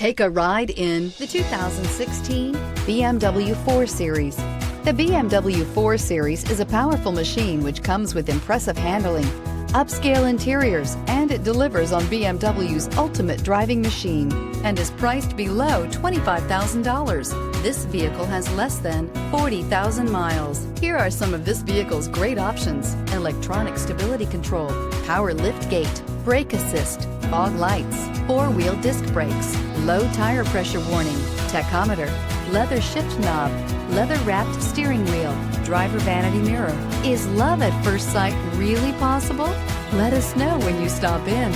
Take a ride in the 2016 BMW 4 Series. The BMW 4 Series is a powerful machine which comes with impressive handling, upscale interiors, and it delivers on BMW's ultimate driving machine and is priced below $25,000. This vehicle has less than 40,000 miles. Here are some of this vehicle's great options: electronic stability control, power liftgate, brake assist, fog lights, four-wheel disc brakes, low tire pressure warning, tachometer, leather shift knob, leather-wrapped steering wheel, driver vanity mirror. Is love at first sight really possible? Let us know when you stop in.